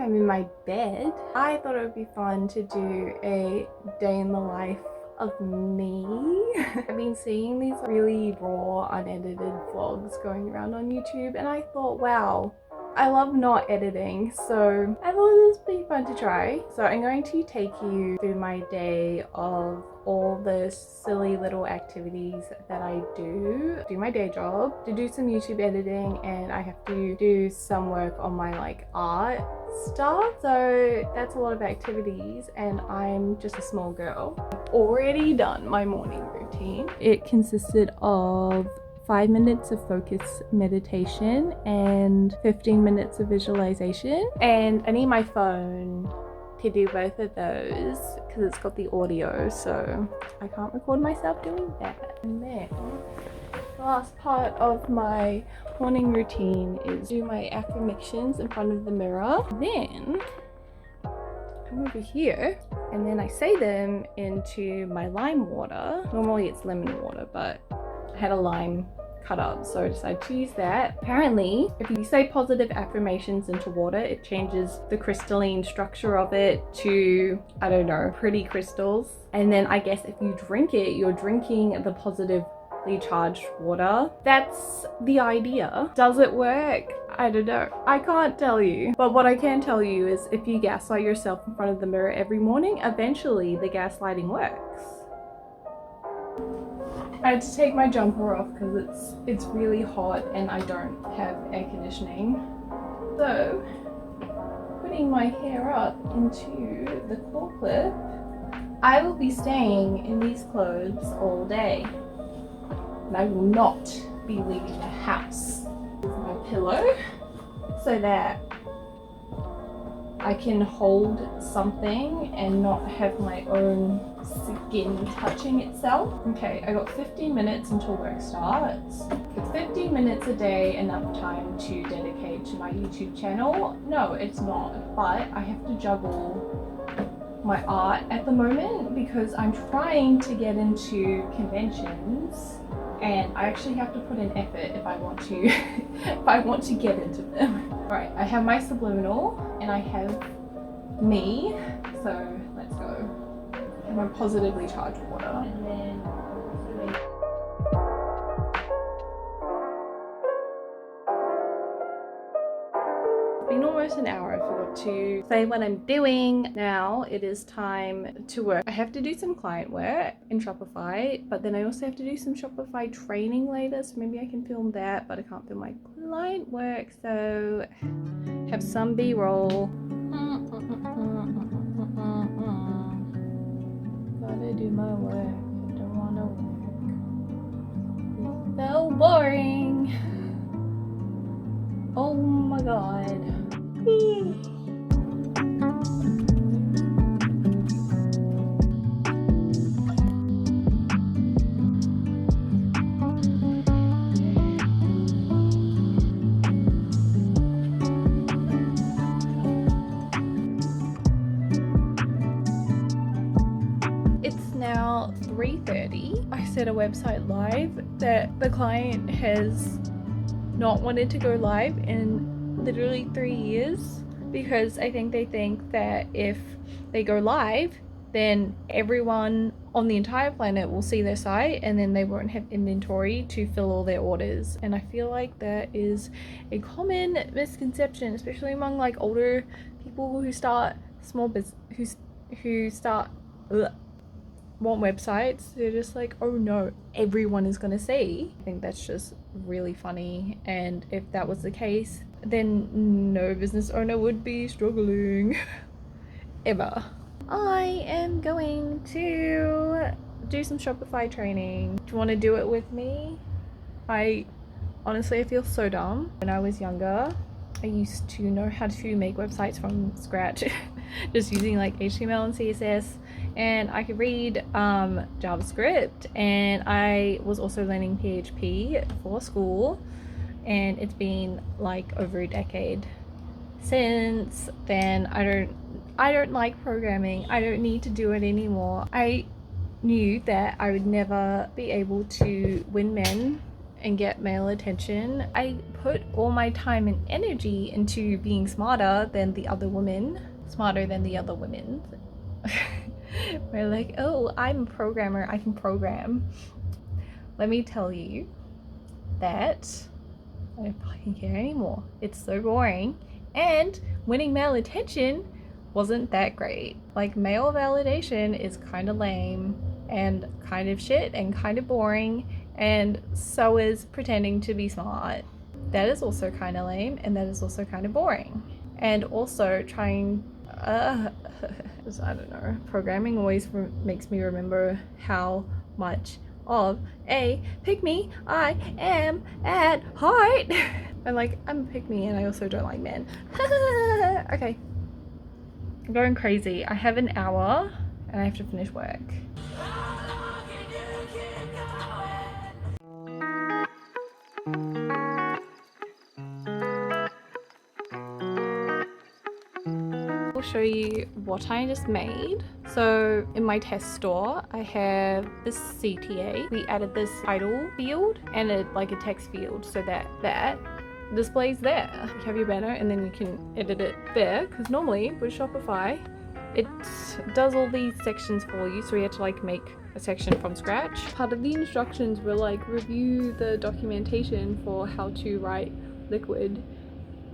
I'm in my bed, I thought it would be fun to do a day in the life of me. I've been seeing these really raw, unedited vlogs going around on YouTube, and I thought, wow, I love not editing, so I thought this would be fun to try. So I'm going to take you through my day of all the silly little activities that I do my day job, to do some YouTube editing, and I have to do some work on my like art stuff. So that's a lot of activities, and I'm just a small girl. I've already done my morning routine. It consisted of 5 minutes of focus meditation and 15 minutes of visualization, and I need my phone to do both of those because it's got the audio, so I can't record myself doing that. And then the last part of my morning routine is do my affirmations in front of the mirror. Then I'm over here and then I say them into my lime water. Normally it's lemon water, but I had a lime cut up, so I decided to use that. Apparently, if you say positive affirmations into water, it changes the crystalline structure of it to, I don't know, pretty crystals. And then I guess if you drink it, you're drinking the positively charged water. That's the idea. Does it work? I don't know. I can't tell you. But what I can tell you is if you gaslight yourself in front of the mirror every morning, eventually the gaslighting works. I had to take my jumper off because it's really hot and I don't have air conditioning. So, putting my hair up into the claw clip, I will be staying in these clothes all day. And I will not be leaving the house. This is my pillow so that I can hold something and not have my own skin touching itself. Okay, I got 15 minutes until work starts. Is 15 minutes a day enough time to dedicate to my YouTube channel? No, it's not, but I have to juggle my art at the moment because I'm trying to get into conventions, and I actually have to put in effort if I want to if I want to get into them. Alright, I have my subliminal and I have me, so let's go. I have my positively charged water, and then it's been almost an hour. I forgot to say what I'm doing. Now it is time to work. I have to do some client work in Shopify, but then I also have to do some Shopify training later, so maybe I can film that, but I can't film my client work, so have some b-roll. Gotta do my work. Don't wanna work. It's so boring. Oh my god. It's now 3:30. I set a website live that the client has not wanted to go live in literally 3 years, because I think they think that if they go live, then everyone on the entire planet will see their site and then they won't have inventory to fill all their orders. And I feel like that is a common misconception, especially among like older people who start small business, who start want websites. They're just like, oh no, everyone is gonna see. I think that's just really funny, and if that was the case, then no business owner would be struggling ever. I am going to do some Shopify training. Do you want to do it with me? Honestly, I feel so dumb. When I was younger, I used to know how to make websites from scratch just using like HTML and CSS, and I could read JavaScript, and I was also learning PHP for school, and it's been like over a decade since then. I don't like programming. I don't need to do it anymore. I knew that I would never be able to win men and get male attention. I put all my time and energy into being smarter than the other women. Smarter than the other women. We're like, oh, I'm a programmer, I can program. Let me tell you that I don't fucking care anymore. It's so boring. And winning male attention wasn't that great. Like, male validation is kind of lame and kind of shit and kind of boring, and so is pretending to be smart. That is also kind of lame, and that is also kind of boring. And also trying I don't know, programming always makes me remember how much of a pick-me I am at heart. I'm like, I'm a pick-me and I also don't like men. Okay, I'm going crazy. I have an hour and I have to finish work. I'll show you what I just made. So in my test store, I have this CTA. We added this title field and like a text field so that displays there. You have your banner and then you can edit it there, because normally with Shopify, it does all these sections for you. So we had to like make a section from scratch. Part of the instructions were like, review the documentation for how to write Liquid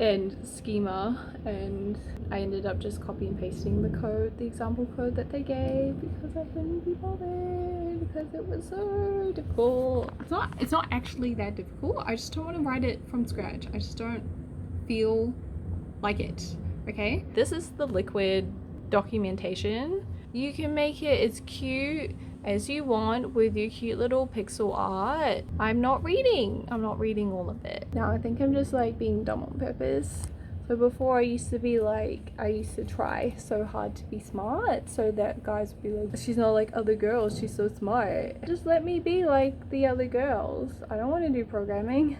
and schema, and I ended up just copy and pasting the code, the example code that they gave, because I couldn't be bothered, because it was so difficult. It's not actually that difficult. I just don't want to write it from scratch. I just don't feel like it. Okay, this is the Liquid documentation. You can make it as cute as you want with your cute little pixel art. I'm not reading all of it. Now I think I'm just like being dumb on purpose. So before I used to try so hard to be smart so that guys would be like, she's not like other girls, she's so smart. Just let me be like the other girls. I don't want to do programming.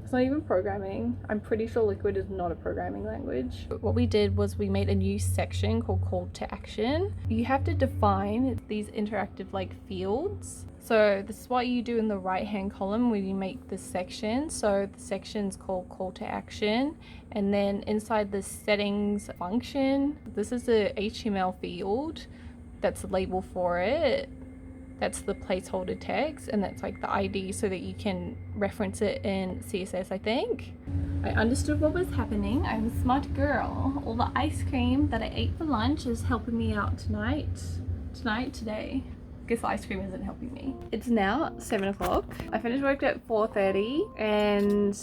It's not even programming. I'm pretty sure Liquid is not a programming language. What we did was we made a new section called Call to Action. You have to define these interactive like fields. So this is what you do in the right hand column when you make this section. So the section's called Call to Action, and then inside the settings function, this is a HTML field that's a label for it. That's the placeholder text, and that's like the ID so that you can reference it in CSS, I think. I understood what was happening. I'm a smart girl. All the ice cream that I ate for lunch is helping me out today. I guess the ice cream isn't helping me. It's now 7 o'clock. I finished work at 4:30 and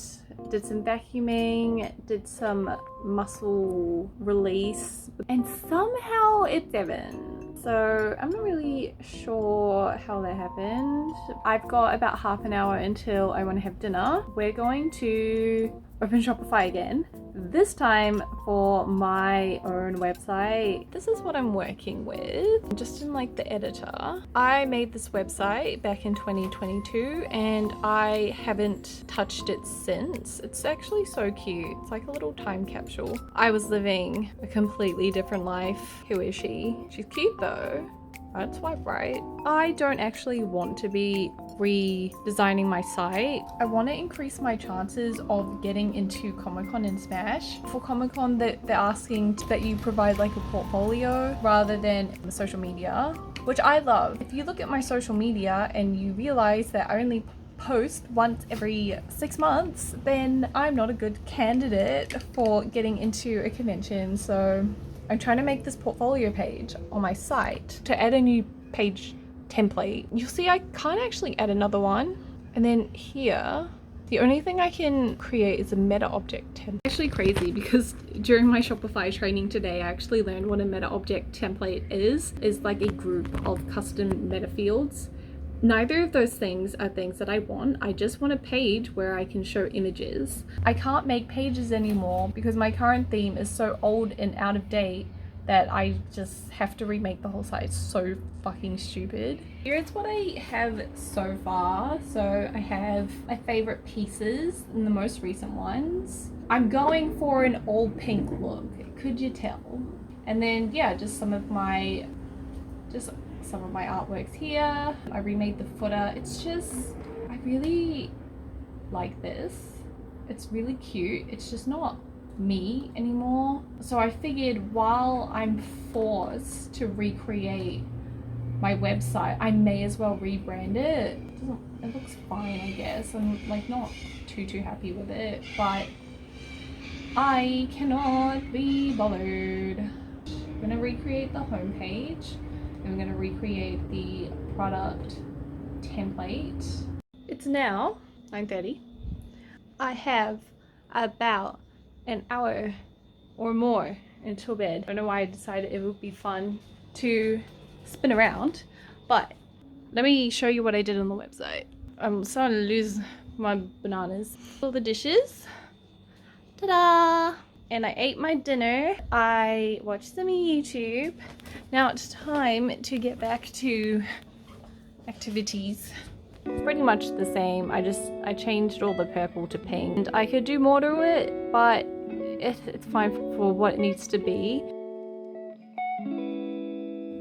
did some vacuuming, did some muscle release, and somehow it's 7. So I'm not really sure how that happened. I've got about half an hour until I want to have dinner. We're going to open Shopify again, this time for my own website. This is what I'm working with, just in like the editor. I made this website back in 2022 and I haven't touched it since. It's actually so cute. It's like a little time capsule. I was living a completely different life. Who is she? She's cute though. I'd swipe right. I don't actually want to be redesigning my site. I want to increase my chances of getting into Comic-Con and Smash. For Comic-Con, they're asking that you provide like a portfolio rather than social media, which I love. If you look at my social media and you realize that I only post once every 6 months, then I'm not a good candidate for getting into a convention. So I'm trying to make this portfolio page on my site. To add a new page template, you'll see I can't actually add another one. And then here, the only thing I can create is a meta object template. Actually crazy, because during my Shopify training today, I actually learned what a meta object template is like a group of custom meta fields. Neither of those things are things that I want. I just want a page where I can show images. I can't make pages anymore because my current theme is so old and out of date that I just have to remake the whole site. It's so fucking stupid. Here's what I have so far. So I have my favorite pieces and the most recent ones. I'm going for an all pink look, could you tell? And then yeah, just some of my artworks here. I remade the footer. It's just, I really like this. It's really cute. It's just not me anymore. So I figured while I'm forced to recreate my website, I may as well rebrand it. It looks fine, I guess. I'm like not too happy with it, but I cannot be bothered. I'm gonna recreate the homepage. I'm gonna recreate the product template. It's now 9:30. I have about an hour or more until bed. I don't know why I decided it would be fun to spin around, but let me show you what I did on the website. I'm starting to lose my bananas. All the dishes. Ta-da! And I ate my dinner. I watched some YouTube. Now it's time to get back to activities. Pretty much the same. I changed all the purple to pink. And I could do more to it, but it's fine for what it needs to be.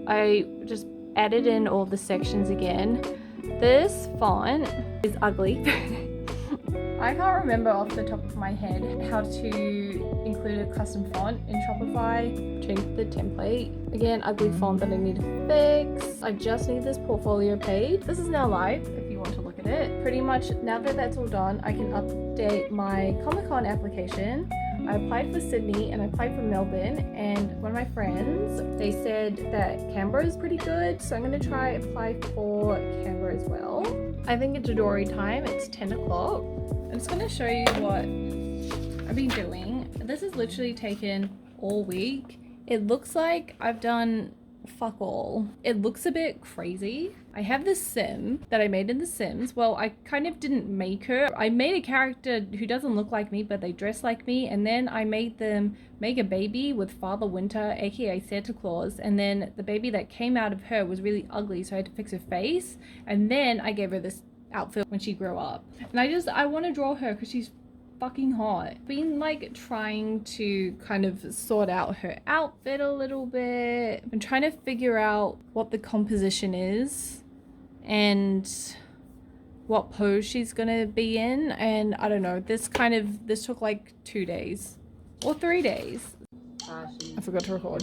I just added in all the sections again. This font is ugly. I can't remember off the top of my head how to include a custom font in Shopify. Changed the template. Again, ugly font that I need to fix. I just need this portfolio page. This is now live if you want to look at it. Pretty much now that that's all done, I can update my Comic-Con application. I applied for Sydney and I applied for Melbourne, and one of my friends, they said that Canberra is pretty good, so I'm going to try apply for Canberra as well. I think it's Dory time. It's 10 o'clock. I'm just going to show you what I've been doing. This has literally taken all week. It looks like I've done fuck all. It looks a bit crazy. I have this sim that I made in The Sims. Well, I kind of didn't make her. I made a character who doesn't look like me, but they dress like me, and then I made them make a baby with Father Winter, aka Santa Claus, and then the baby that came out of her was really ugly, so I had to fix her face, and then I gave her this outfit when she grew up. And I want to draw her because she's fucking hot. Been like trying to kind of sort out her outfit a little bit. I'm trying to figure out what the composition is and what pose she's gonna be in, and I don't know, this took like 2 days or 3 days. I forgot to record.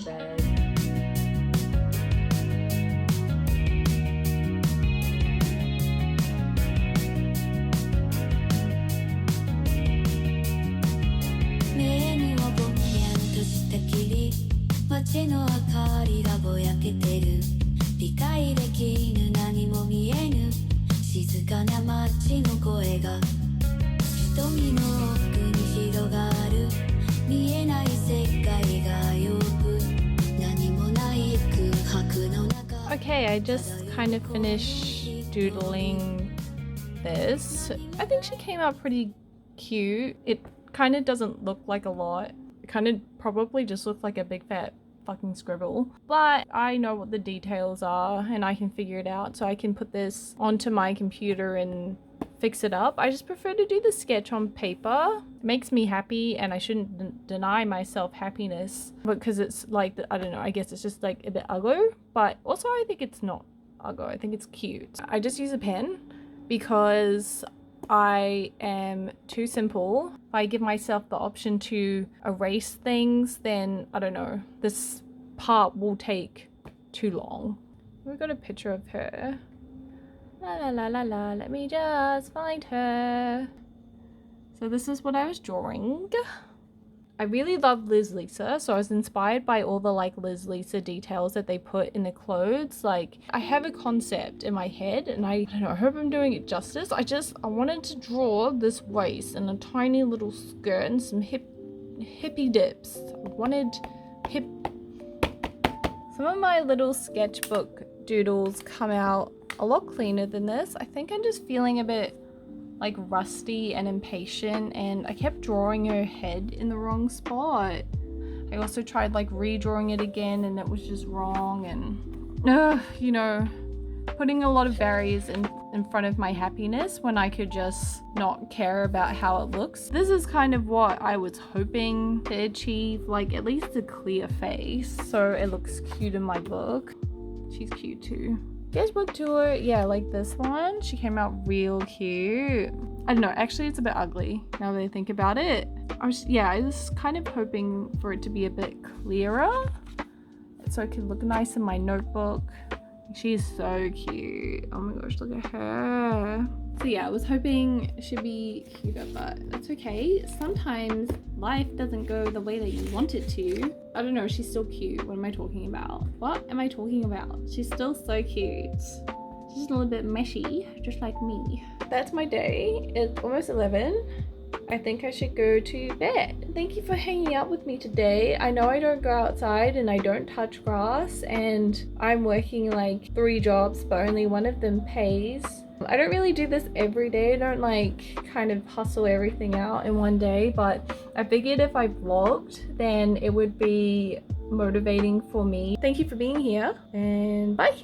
Okay, I just kind of finished doodling this. I think she came out pretty cute. It kind of doesn't look like a lot. It kind of probably just looks like a big fat fucking scribble, but I know what the details are and I can figure it out, so I can put this onto my computer and fix it up. I just prefer to do the sketch on paper. It makes me happy, and I shouldn't deny myself happiness because it's like, I don't know, I guess it's just like a bit ugly, but also I think it's not ugly. I think it's cute. I just use a pen because I am too simple. If I give myself the option to erase things, then I don't know, this part will take too long. We've got a picture of her. La la la la la, let me just find her. So this is what I was drawing. I really love Liz Lisa, so I was inspired by all the like Liz Lisa details that they put in the clothes. Like, I have a concept in my head, and I don't know, I hope I'm doing it justice. I wanted to draw this waist and a tiny little skirt and some hippie dips. I wanted hip. Some of my little sketchbook doodles come out a lot cleaner than this. I think I'm just feeling a bit like rusty and impatient, and I kept drawing her head in the wrong spot. I also tried like redrawing it again, and it was just wrong, and you know, putting a lot of barriers in front of my happiness when I could just not care about how it looks. This is kind of what I was hoping to achieve, like at least a clear face so it looks cute in my book. She's cute too. Guestbook tour, yeah, like this one. She came out real cute. I don't know, actually it's a bit ugly now that I think about it. I was kind of hoping for it to be a bit clearer so it could look nice in my notebook. She's so cute. Oh my gosh, look at her. So yeah, I was hoping she'd be cuter, but that's okay. Sometimes life doesn't go the way that you want it to. I don't know, she's still cute. What am I talking about? What am I talking about? She's still so cute. She's just a little bit meshy, just like me. That's my day. It's almost 11. I think I should go to bed. Thank you for hanging out with me today. I know I don't go outside and I don't touch grass, and I'm working like 3 jobs, but only one of them pays. I don't really do this every day. I don't like kind of hustle everything out in one day, but I figured if I vlogged, then it would be motivating for me. Thank you for being here, and bye.